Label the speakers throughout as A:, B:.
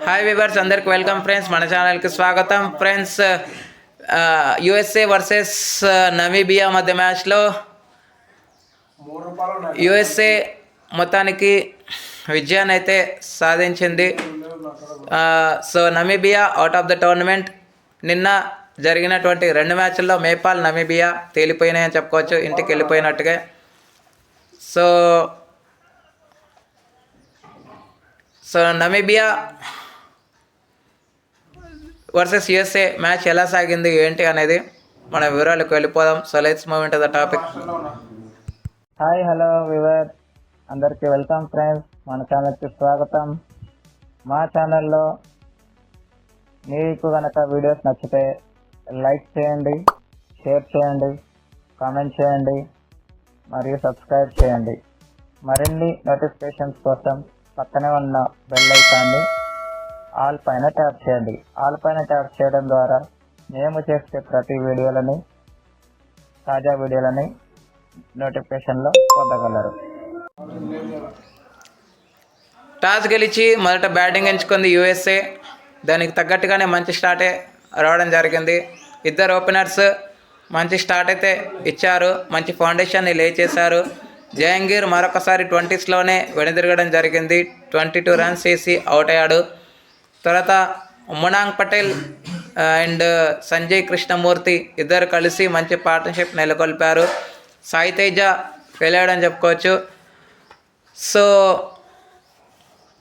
A: Hi viewers, అందరికి welcome friends. మన ఛానల్కి స్వాగతం ఫ్రెండ్స్. యుఎస్ఏ వర్సెస్ నమీబియా మధ్య మ్యాచ్లో యుఎస్ఏ మొత్తానికి విజయాన్ని అయితే సాధించింది. So Namibia out of the tournament. నిన్న జరిగినటువంటి 2 మ్యాచ్ల్లో నేపాల్, నమీబియా తేలిపోయినాయని చెప్పుకోవచ్చు, ఇంటికి వెళ్ళిపోయినట్టుగా. So Namibia versus USA match ఎలా సాగింది ఏంటి అనేది మన వివరాలకు వెళ్ళిపోదాం. So let's move into the topic.
B: Hi, hello viewer, అందరికీ వెల్కమ్ ఫ్రెండ్స్. మన ఛానల్కి స్వాగతం. మా ఛానల్లో మీకు కనుక వీడియోస్ నచ్చితే లైక్ చేయండి, షేర్ చేయండి, కామెంట్ చేయండి మరియు సబ్స్క్రైబ్ చేయండి. మరిన్ని నోటిఫికేషన్స్ కోసం పక్కనే ఉన్న బెల్ ఐకాన్ని ఆల్ పైన ట్యాప్ చేయండి. ఆల్ పైన ట్యాప్ చేయడం ద్వారా మేము చేసే ప్రతి తాజా వీడియోలని నోటిఫికేషన్లో పొందగలరు.
A: టాస్ గెలిచి మొదట బ్యాటింగ్ ఎంచుకుంది యుఎస్ఏ. దానికి తగ్గట్టుగానే మంచి స్టార్టే రావడం జరిగింది. ఇద్దరు ఓపెనర్స్ మంచి స్టార్ట్ అయితే ఇచ్చారు, మంచి ఫౌండేషన్ని లే చేశారు. జహంగీర్ మరొకసారి 20స్లోనే వెనుదిరగడం జరిగింది. 22 రన్స్ వేసి అవుట్ అయ్యాడు. తర్వాత మునాంగ్ పటేల్ అండ్ సంజయ్ కృష్ణమూర్తి ఇద్దరు కలిసి మంచి పార్ట్నర్షిప్ నెలకొల్పారు. సాయి తేజ వెళ్ళాడని చెప్పుకోవచ్చు. సో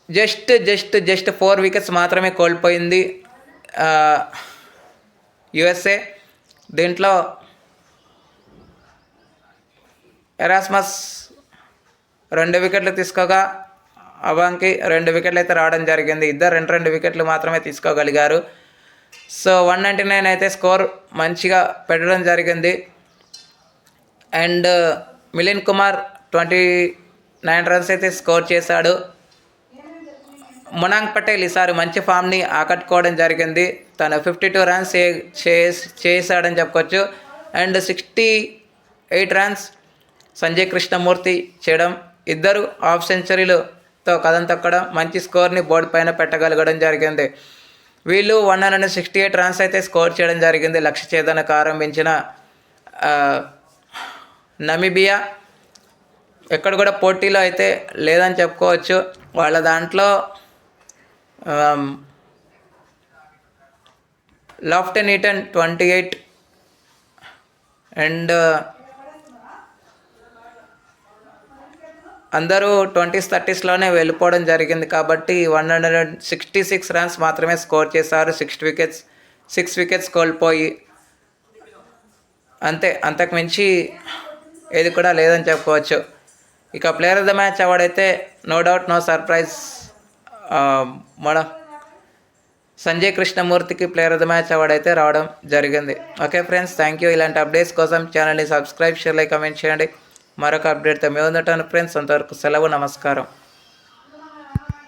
A: జస్ట్ 4 వికెట్స్ మాత్రమే కోల్పోయింది యుఎస్ఏ. దీంట్లో ఎరాస్మస్ 2 వికెట్లు తీసుకోగా అవాంకి 2 వికెట్లు అయితే రావడం జరిగింది. ఇద్దరు 2 వికెట్లు మాత్రమే తీసుకోగలిగారు. సో 199 అయితే స్కోర్ మంచిగా పెట్టడం జరిగింది. అండ్ మిలిన్ కుమార్ 29 రన్స్ అయితే స్కోర్ చేశాడు. మునాంగ్ పటేల్ ఈసారి మంచి ఫామ్ని ఆకట్టుకోవడం జరిగింది. తను 52 రన్స్ చేశాడని చెప్పుకోవచ్చు. అండ్ 68 రన్స్ సంజయ్ కృష్ణమూర్తి చేయడం, ఇద్దరు హాఫ్ సెంచరీలతో కథం తొక్కడం, మంచి స్కోర్ని బోర్డు పైన పెట్టగలగడం జరిగింది. వీళ్ళు 168 రన్స్ అయితే స్కోర్ చేయడం జరిగింది. లక్ష్య ఛేదనకు ఆరంభించిన నమీబియా ఎక్కడ కూడా పోటీలో అయితే లేదని చెప్పుకోవచ్చు. వాళ్ళ దాంట్లో లాఫ్టన్ ఈటన్ 28 అండ్ అందరూ 20s 30స్లోనే వెళ్ళిపోవడం జరిగింది. కాబట్టి 166 రన్స్ మాత్రమే స్కోర్ చేశారు. 6 వికెట్స్ కోల్పోయి అంతే, అంతకుమించి ఏది కూడా లేదని చెప్పుకోవచ్చు. ఇక player of the match award అయితే నో డౌట్, నో సర్ప్రైజ్, మన సంజయ్ కృష్ణమూర్తికి player of the match award అయితే రావడం జరిగింది. Okay friends, thank you. ఇలాంటి అప్డేట్స్ కోసం ఛానల్ని సబ్స్క్రైబ్, షేర్, లైక్, కామెంట్ చేయండి. మరొక అప్డేట్తో మేము ఉంటాను ఫ్రెండ్స్. అంతవరకు సెలవు, నమస్కారం.